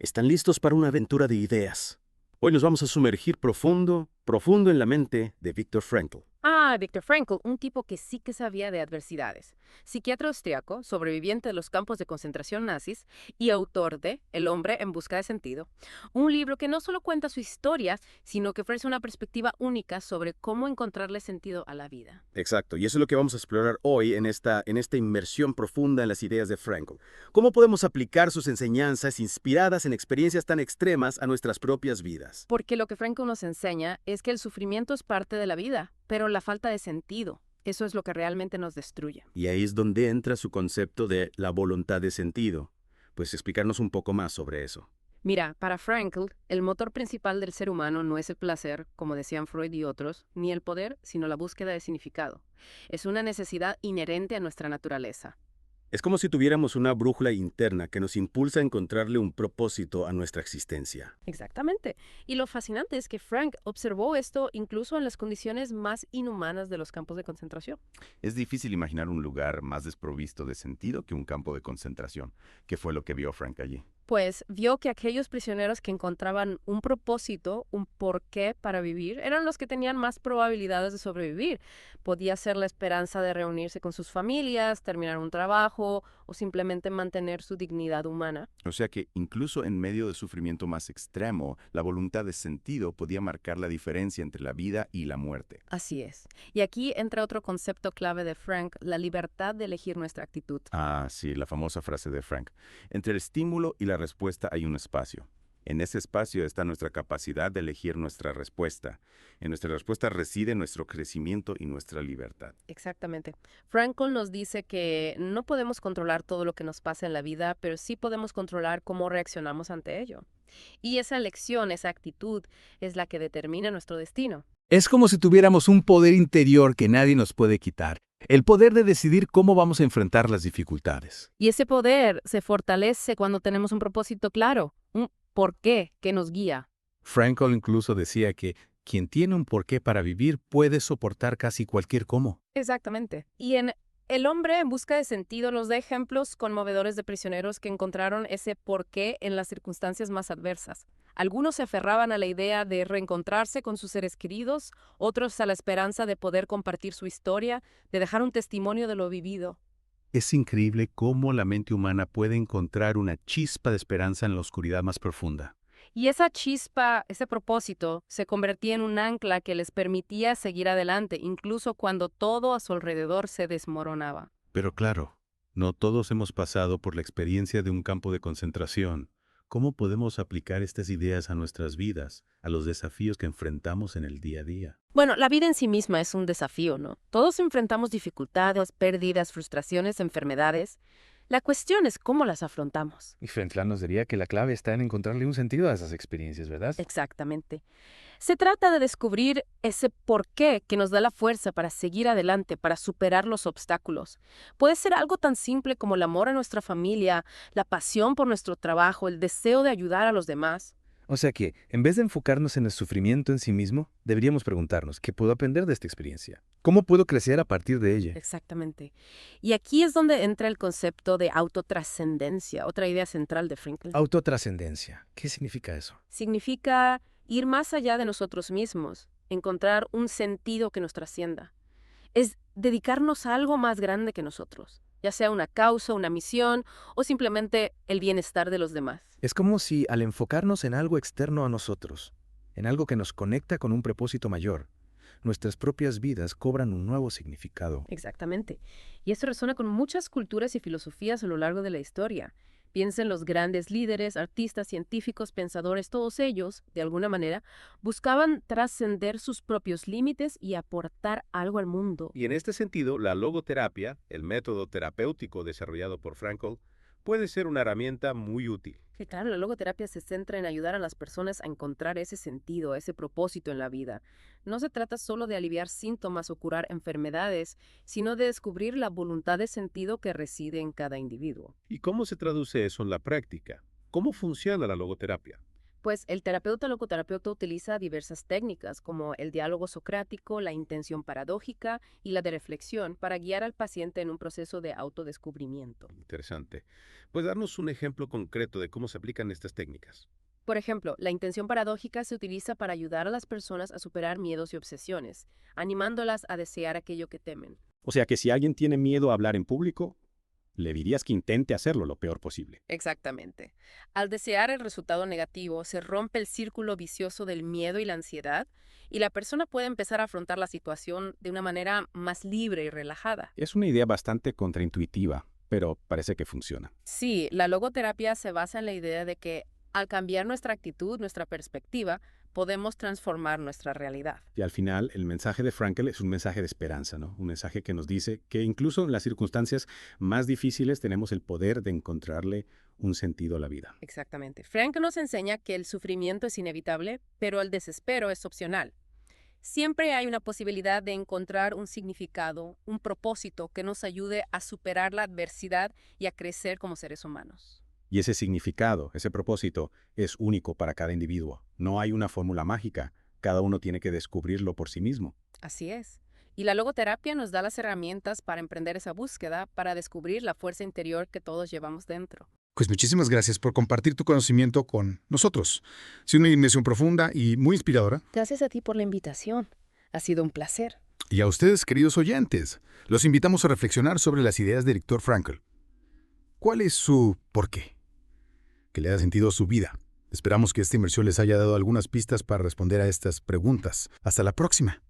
¿Están listos para una aventura de ideas? Hoy nos vamos a sumergir profundo, profundo en la mente de Viktor Frankl. Viktor Frankl, un tipo que sí que sabía de adversidades. Psiquiatra austriaco, sobreviviente de los campos de concentración nazis y autor de El hombre en busca de sentido. Un libro que no solo cuenta su historia, sino que ofrece una perspectiva única sobre cómo encontrarle sentido a la vida. Exacto, y eso es lo que vamos a explorar hoy en esta inmersión profunda en las ideas de Frankl. ¿Cómo podemos aplicar sus enseñanzas inspiradas en experiencias tan extremas a nuestras propias vidas? Porque lo que Frankl nos enseña es que el sufrimiento es parte de la vida, pero la falta de sentido, eso es lo que realmente nos destruye. Y ahí es donde entra su concepto de la voluntad de sentido. Pues explicarnos un poco más sobre eso. Mira, para Frankl, el motor principal del ser humano no es el placer, como decían Freud y otros, ni el poder, sino la búsqueda de significado. Es una necesidad inherente a nuestra naturaleza. Es como si tuviéramos una brújula interna que nos impulsa a encontrarle un propósito a nuestra existencia. Exactamente. Y lo fascinante es que Frank observó esto incluso en las condiciones más inhumanas de los campos de concentración. Es difícil imaginar un lugar más desprovisto de sentido que un campo de concentración, que fue lo que vio Frank allí. Pues vio que aquellos prisioneros que encontraban un propósito, un porqué para vivir, eran los que tenían más probabilidades de sobrevivir. Podía ser la esperanza de reunirse con sus familias, terminar un trabajo o simplemente mantener su dignidad humana. O sea que incluso en medio del sufrimiento más extremo, la voluntad de sentido podía marcar la diferencia entre la vida y la muerte. Así es. Y aquí entra otro concepto clave de Frank, la libertad de elegir nuestra actitud. Ah, sí, la famosa frase de Frank. Entre el estímulo y la respuesta hay un espacio. En ese espacio está nuestra capacidad de elegir nuestra respuesta. En nuestra respuesta reside nuestro crecimiento y nuestra libertad. Exactamente. Frankl nos dice que no podemos controlar todo lo que nos pasa en la vida, pero sí podemos controlar cómo reaccionamos ante ello. Y esa elección, esa actitud, es la que determina nuestro destino. Es como si tuviéramos un poder interior que nadie nos puede quitar, el poder de decidir cómo vamos a enfrentar las dificultades. Y ese poder se fortalece cuando tenemos un propósito claro, un porqué que nos guía. Frankl incluso decía que quien tiene un porqué para vivir puede soportar casi cualquier cómo. Exactamente. Y en El hombre en busca de sentido nos da ejemplos conmovedores de prisioneros que encontraron ese porqué en las circunstancias más adversas. Algunos se aferraban a la idea de reencontrarse con sus seres queridos, otros a la esperanza de poder compartir su historia, de dejar un testimonio de lo vivido. Es increíble cómo la mente humana puede encontrar una chispa de esperanza en la oscuridad más profunda. Y esa chispa, ese propósito, se convertía en un ancla que les permitía seguir adelante, incluso cuando todo a su alrededor se desmoronaba. Pero claro, no todos hemos pasado por la experiencia de un campo de concentración. ¿Cómo podemos aplicar estas ideas a nuestras vidas, a los desafíos que enfrentamos en el día a día? Bueno, la vida en sí misma es un desafío, ¿no? Todos enfrentamos dificultades, pérdidas, frustraciones, enfermedades. La cuestión es cómo las afrontamos. Y Frankl nos diría que la clave está en encontrarle un sentido a esas experiencias, ¿verdad? Exactamente. Se trata de descubrir ese porqué que nos da la fuerza para seguir adelante, para superar los obstáculos. Puede ser algo tan simple como el amor a nuestra familia, la pasión por nuestro trabajo, el deseo de ayudar a los demás. O sea que, en vez de enfocarnos en el sufrimiento en sí mismo, deberíamos preguntarnos, ¿qué puedo aprender de esta experiencia? ¿Cómo puedo crecer a partir de ella? Exactamente. Y aquí es donde entra el concepto de autotrascendencia, otra idea central de Frankl. Autotrascendencia. ¿Qué significa eso? Significa ir más allá de nosotros mismos, encontrar un sentido que nos trascienda. Es dedicarnos a algo más grande que nosotros, ya sea una causa, una misión o simplemente el bienestar de los demás. Es como si al enfocarnos en algo externo a nosotros, en algo que nos conecta con un propósito mayor, nuestras propias vidas cobran un nuevo significado. Exactamente. Y esto resuena con muchas culturas y filosofías a lo largo de la historia. Piensa en los grandes líderes, artistas, científicos, pensadores, todos ellos, de alguna manera, buscaban trascender sus propios límites y aportar algo al mundo. Y en este sentido, la logoterapia, el método terapéutico desarrollado por Frankl, puede ser una herramienta muy útil. Que claro, la logoterapia se centra en ayudar a las personas a encontrar ese sentido, ese propósito en la vida. No se trata solo de aliviar síntomas o curar enfermedades, sino de descubrir la voluntad de sentido que reside en cada individuo. ¿Y cómo se traduce eso en la práctica? ¿Cómo funciona la logoterapia? Pues el terapeuta logoterapeuta utiliza diversas técnicas como el diálogo socrático, la intención paradójica y la de reflexión para guiar al paciente en un proceso de autodescubrimiento. Interesante. ¿Puedes darnos un ejemplo concreto de cómo se aplican estas técnicas? Por ejemplo, la intención paradójica se utiliza para ayudar a las personas a superar miedos y obsesiones, animándolas a desear aquello que temen. O sea que si alguien tiene miedo a hablar en público, le dirías que intente hacerlo lo peor posible. Exactamente. Al desear el resultado negativo, se rompe el círculo vicioso del miedo y la ansiedad, y la persona puede empezar a afrontar la situación de una manera más libre y relajada. Es una idea bastante contraintuitiva, pero parece que funciona. Sí, la logoterapia se basa en la idea de que al cambiar nuestra actitud, nuestra perspectiva, podemos transformar nuestra realidad. Y al final, el mensaje de Frankl es un mensaje de esperanza, ¿no? Un mensaje que nos dice que incluso en las circunstancias más difíciles tenemos el poder de encontrarle un sentido a la vida. Exactamente. Frank nos enseña que el sufrimiento es inevitable, pero el desespero es opcional. Siempre hay una posibilidad de encontrar un significado, un propósito que nos ayude a superar la adversidad y a crecer como seres humanos. Y ese significado, ese propósito, es único para cada individuo. No hay una fórmula mágica. Cada uno tiene que descubrirlo por sí mismo. Así es. Y la logoterapia nos da las herramientas para emprender esa búsqueda, para descubrir la fuerza interior que todos llevamos dentro. Pues muchísimas gracias por compartir tu conocimiento con nosotros. Ha sido una inmersión profunda y muy inspiradora. Gracias a ti por la invitación. Ha sido un placer. Y a ustedes, queridos oyentes, los invitamos a reflexionar sobre las ideas de Viktor Frankl. ¿Cuál es su por qué? ¿Qué le da sentido a su vida? Esperamos que esta inmersión les haya dado algunas pistas para responder a estas preguntas. Hasta la próxima.